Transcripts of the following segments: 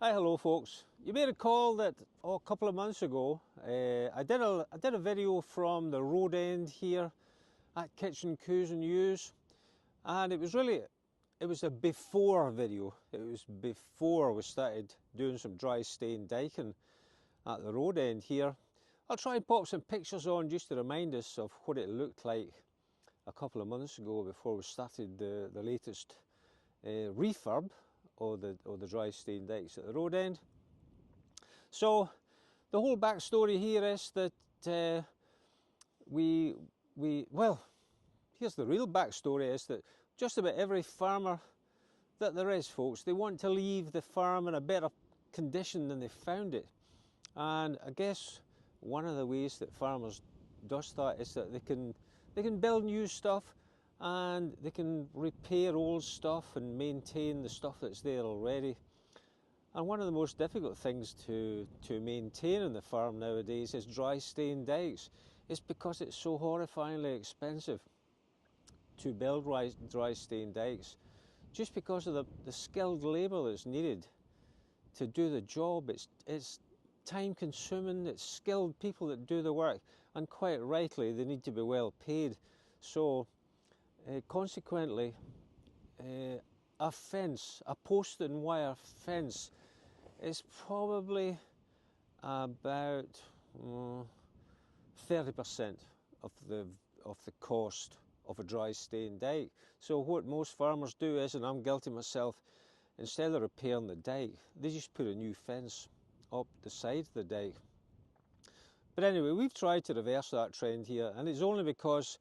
Hi, hello folks. You may recall that a couple of months ago I did a video from the road end here at Kitchen Coups and Use, and it was a before video. It was before we started doing some dry stain diking at the road end here. I'll try and pop some pictures on just to remind us of what it looked like a couple of months ago before we started the latest refurb or the dry stain dikes at the road end. So the whole backstory here is that well, here's the real backstory, is that just about every farmer that there is, folks, they want to leave the farm in a better condition than they found it. And I guess one of the ways that farmers does that is that they can build new stuff, and they can repair old stuff and maintain the stuff that's there already. And one of the most difficult things to maintain on the farm nowadays is dry stain dikes. It's because it's so horrifyingly expensive to build dry stain dikes, just because of the skilled labour that's needed to do the job. It's time consuming, it's skilled people that do the work, and quite rightly they need to be well paid. So consequently, a post and wire fence is probably about 30% of the cost of a dry stain dike. So what most farmers do is, and I'm guilty myself, instead of repairing the dike, they just put a new fence up the side of the dike. But anyway, we've tried to reverse that trend here, and it's only because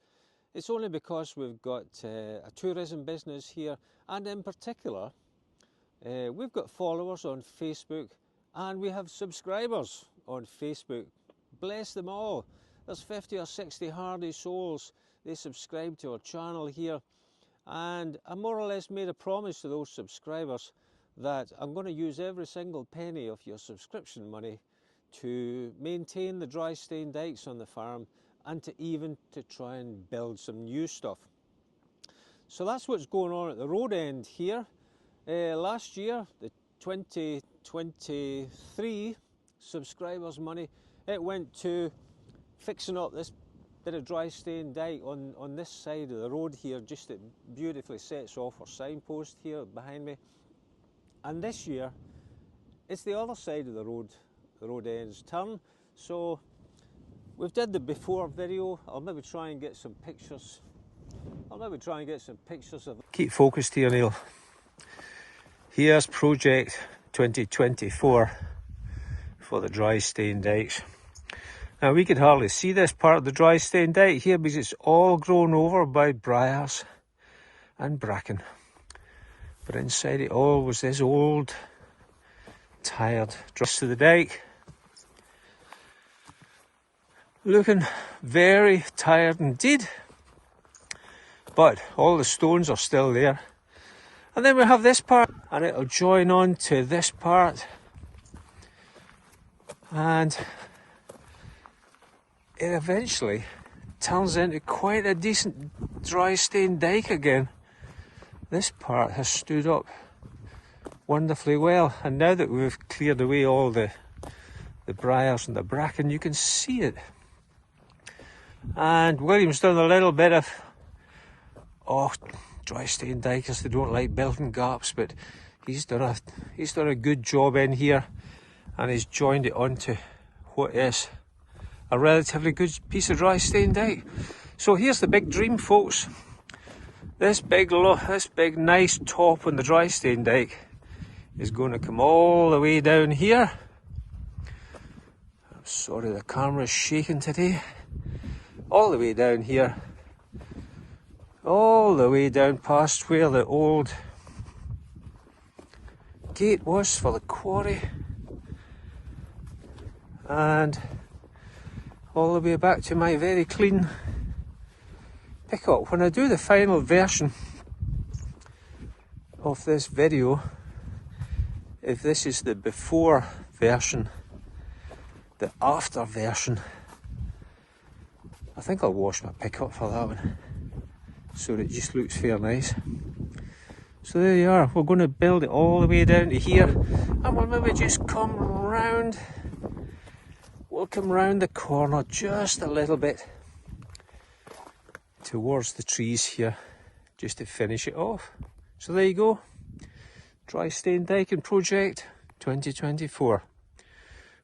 we've got a tourism business here, and in particular we've got followers on Facebook, and we have subscribers on Facebook. Bless them all. There's 50 or 60 hardy souls. They subscribe to our channel here, and I more or less made a promise to those subscribers that I'm going to use every single penny of your subscription money to maintain the dry stain dikes on the farm, and to try and build some new stuff. So that's what's going on at the road end here. Last year, the 2023 subscribers' money, it went to fixing up this bit of dry stain dike on this side of the road here. Just it beautifully sets off our signpost here behind me. And this year, it's the other side of the road end's turn. So we've did the before video. I'll maybe try and get some pictures. Of it. Keep focused here, Neil. Here's project 2024 for the dry stain dikes. Now we could hardly see this part of the dry stain dike here because it's all grown over by briars and bracken. But inside it all was this old, tired truss to the dike. Looking very tired indeed, but all the stones are still there. And then we have this part, and it'll join on to this part, and it eventually turns into quite a decent dry stain dike again. This part has stood up wonderfully well, and now that we've cleared away all the briars and the bracken, you can see it. And William's done a little bit of dry stain dikers, they don't like building gaps, but he's done a good job in here, and he's joined it onto what is a relatively good piece of dry stain dike. So here's the big dream, folks. This big nice top on the dry stain dike is going to come all the way down here. I'm sorry the camera's shaking today. All the way down here, all the way down past where the old gate was for the quarry, and all the way back to my very clean pickup. When I do the final version of this video, if this is the before version, the after version, I think I'll wash my pickup for that one, so it just looks fair nice. So there you are, we're going to build it all the way down to here, and we'll maybe just come round, we'll come round the corner just a little bit towards the trees here, just to finish it off. So there you go, Dry Stain Dyking Project 2024.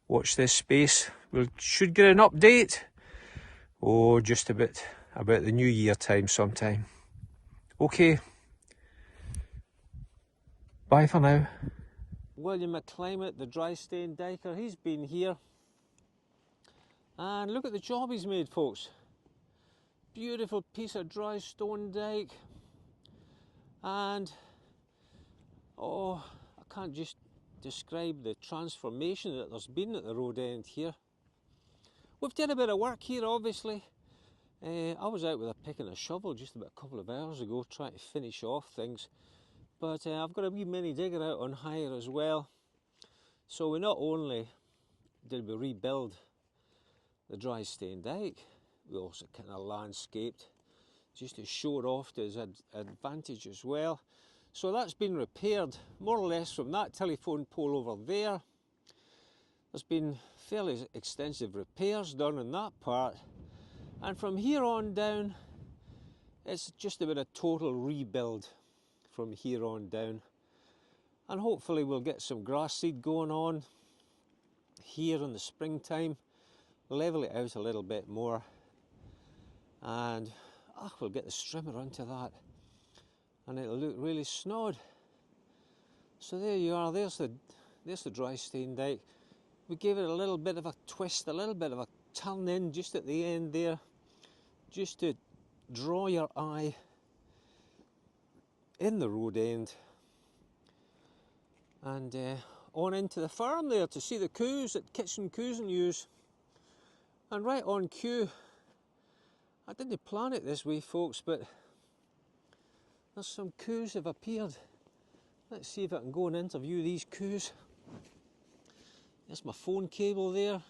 Watch this space, we should get an update, just a bit about the new year time sometime. Okay. Bye for now. William McClimate, the Dry Stain Diker, he's been here. And look at the job he's made, folks. Beautiful piece of dry stone dike. And, I can't just describe the transformation that there's been at the road end here. We've done a bit of work here, obviously. I was out with a pick and a shovel just about a couple of hours ago trying to finish off things. But I've got a wee mini digger out on hire as well. So we not only did we rebuild the Dry Stain Dyke, we also kind of landscaped just to show it off to its advantage as well. So that's been repaired more or less from that telephone pole over there. There's been fairly extensive repairs done on that part. And from here on down, it's just about a total rebuild from here on down, and hopefully we'll get some grass seed going on here in the springtime, level it out a little bit more, and we'll get the strimmer onto that and it'll look really snod. So there you are, there's the Dry Stain Dyke. We gave it a little bit of a twist, a little bit of a turn in just at the end there, just to draw your eye in the road end, and on into the farm there to see the coups that Kitchen Coups and use. And right on cue, I didn't plan it this way, folks, but there's some coups have appeared. Let's see if I can go and interview these coups. There's my phone cable there.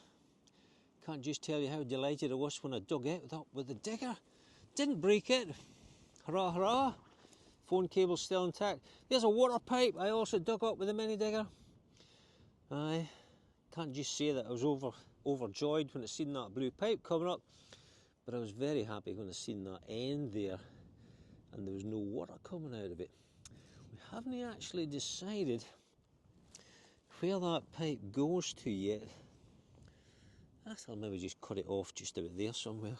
Can't just tell you how delighted I was when I dug it up with the digger. Didn't break it. Hurrah, hurrah. Phone cable's still intact. There's a water pipe I also dug up with a mini digger. I can't just say that I was overjoyed when I seen that blue pipe coming up, but I was very happy when I seen that end there and there was no water coming out of it. We haven't actually decided where that pipe goes to yet. I'll maybe just cut it off just about there somewhere.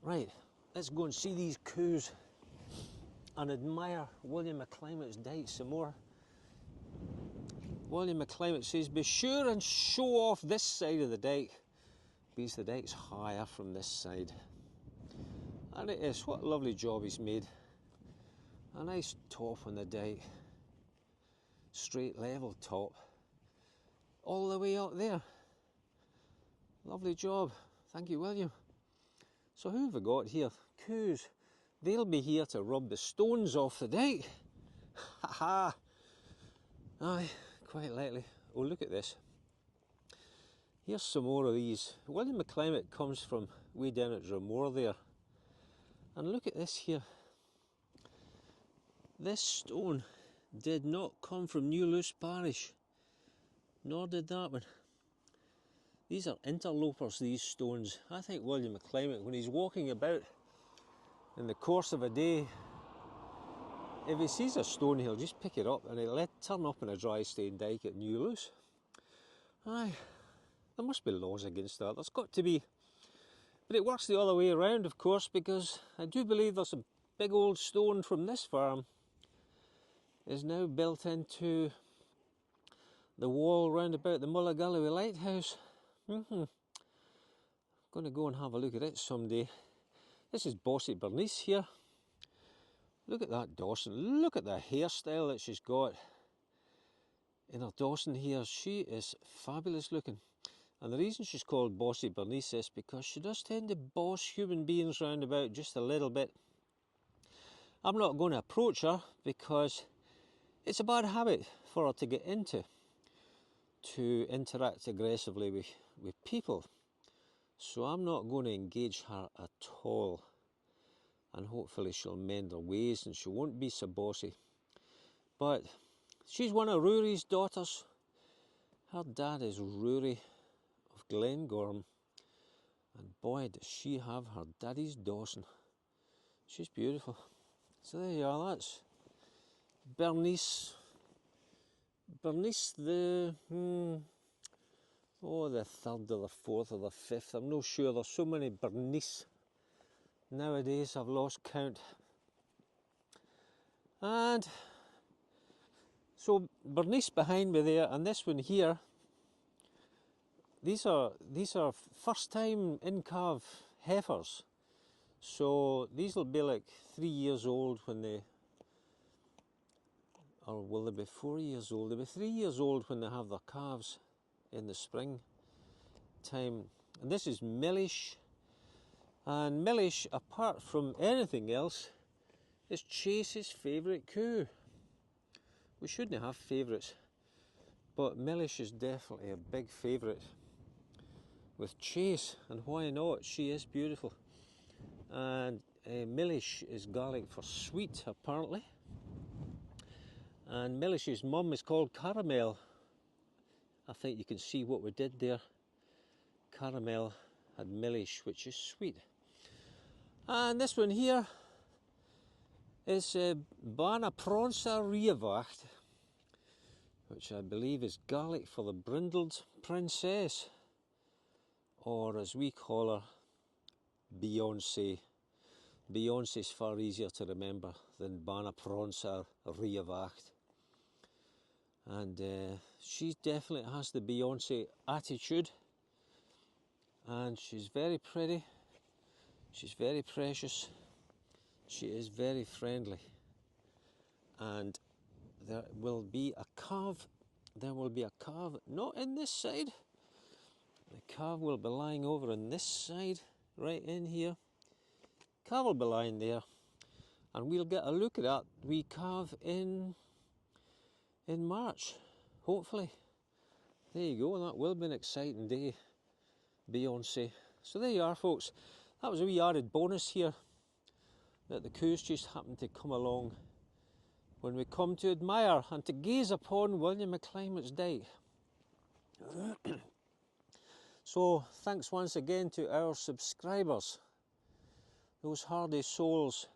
Right, let's go and see these coups and admire William McClimate's dyke some more. William McClimate says, be sure and show off this side of the dyke, because the dyke's higher from this side. And it is, what a lovely job he's made. A nice top on the dyke, straight level top, all the way up there. Lovely job, thank you, William. So who have we got here? Coups. They'll be here to rub the stones off the dyke. Ha ha! Aye, quite likely. Oh, look at this. Here's some more of these. William McClimate comes from way down at Dromore there. And look at this here. This stone did not come from New Luce Parish, nor did that one. These are interlopers, these stones. I think William McClimate, when he's walking about in the course of a day, if he sees a stone, he'll just pick it up and he'll turn up in a Dry Stain Dyke at New Luce. Aye, there must be laws against that. There's got to be. But it works the other way around, of course, because I do believe there's a big old stone from this farm is now built into the wall round about the Mullagallowy Lighthouse. I'm going to go and have a look at it someday. This is Bossy Bernice here. Look at that Dawson. Look at the hairstyle that she's got in her Dawson here. She is fabulous looking. And the reason she's called Bossy Bernice is because she does tend to boss human beings round about just a little bit. I'm not going to approach her because it's a bad habit for her to get into, to interact aggressively with people. So I'm not going to engage her at all. And hopefully she'll mend her ways and she won't be so bossy. But she's one of Rory's daughters. Her dad is Rory of Glengorm, and boy does she have her daddy's Dawson. She's beautiful. So there you are, that's Bernice. Bernice the the third or the fourth or the fifth, I'm not sure. There's so many Bernice nowadays, I've lost count. And so Bernice behind me there, and this one here, these are first time in calf heifers. So these will be like 3 years old when they, or will they be 4 years old? They'll be 3 years old when they have their calves in the spring time. And this is Millish, and Millish, apart from anything else, is Chase's favourite coup. We shouldn't have favourites, but Millish is definitely a big favourite with Chase, and why not? She is beautiful. And Millish is Gaelic for sweet, apparently. And Millish's mum is called Caramel. I think you can see what we did there. Caramel had Millish, which is sweet. And this one here is Bana Pronsa Riavacht, which I believe is Gaelic for the brindled princess, or as we call her, Beyonce. Beyonce's far easier to remember than Bana Pronsa Riavacht. And she definitely has the Beyonce attitude, and she's very pretty, she's very precious, she is very friendly. And there will be a calf, not in this side, the calf will be lying over on this side, right in here. Calf will be lying there, and we'll get a look at that wee calf in March, hopefully. There you go, and that will be an exciting day, Beyonce. So there you are, folks. That was a wee added bonus here, that the Coups just happened to come along when we come to admire and to gaze upon William McClymott's dyke. So thanks once again to our subscribers, those hardy souls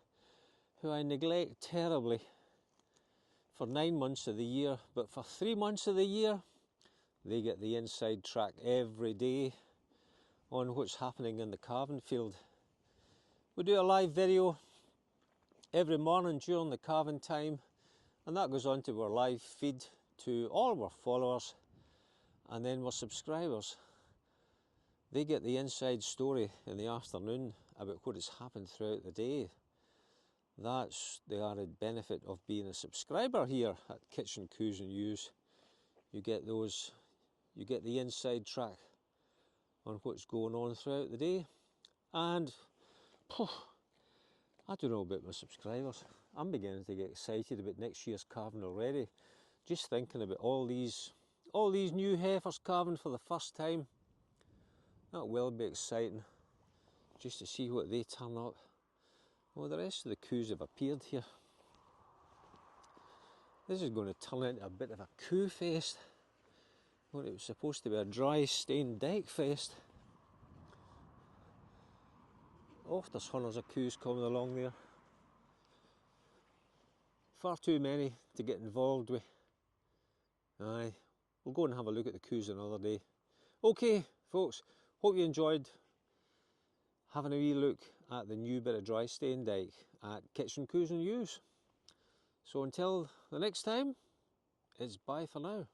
who I neglect terribly for 9 months of the year, but for 3 months of the year they get the inside track every day on what's happening in the calving field. We do a live video every morning during the calving time, and that goes on to our live feed to all of our followers, and then our subscribers. They get the inside story in the afternoon about what has happened throughout the day. That's the added benefit of being a subscriber here at Kitchen Coups and Ewes. You get the inside track on what's going on throughout the day. And I don't know about my subscribers, I'm beginning to get excited about next year's calving already. Just thinking about all these new heifers calving for the first time. That will be exciting, just to see what they turn up. Well, the rest of the Coups have appeared here. This is going to turn into a bit of a coup fest, when it was supposed to be a dry stained dyke fest. Oh, there's hundreds of Coups coming along there. Far too many to get involved with. Aye, we'll go and have a look at the Coups another day. Okay, folks, hope you enjoyed having a wee look at the new bit of dry stained dyke at Kitchen Coups and Ewes. So until the next time, it's bye for now.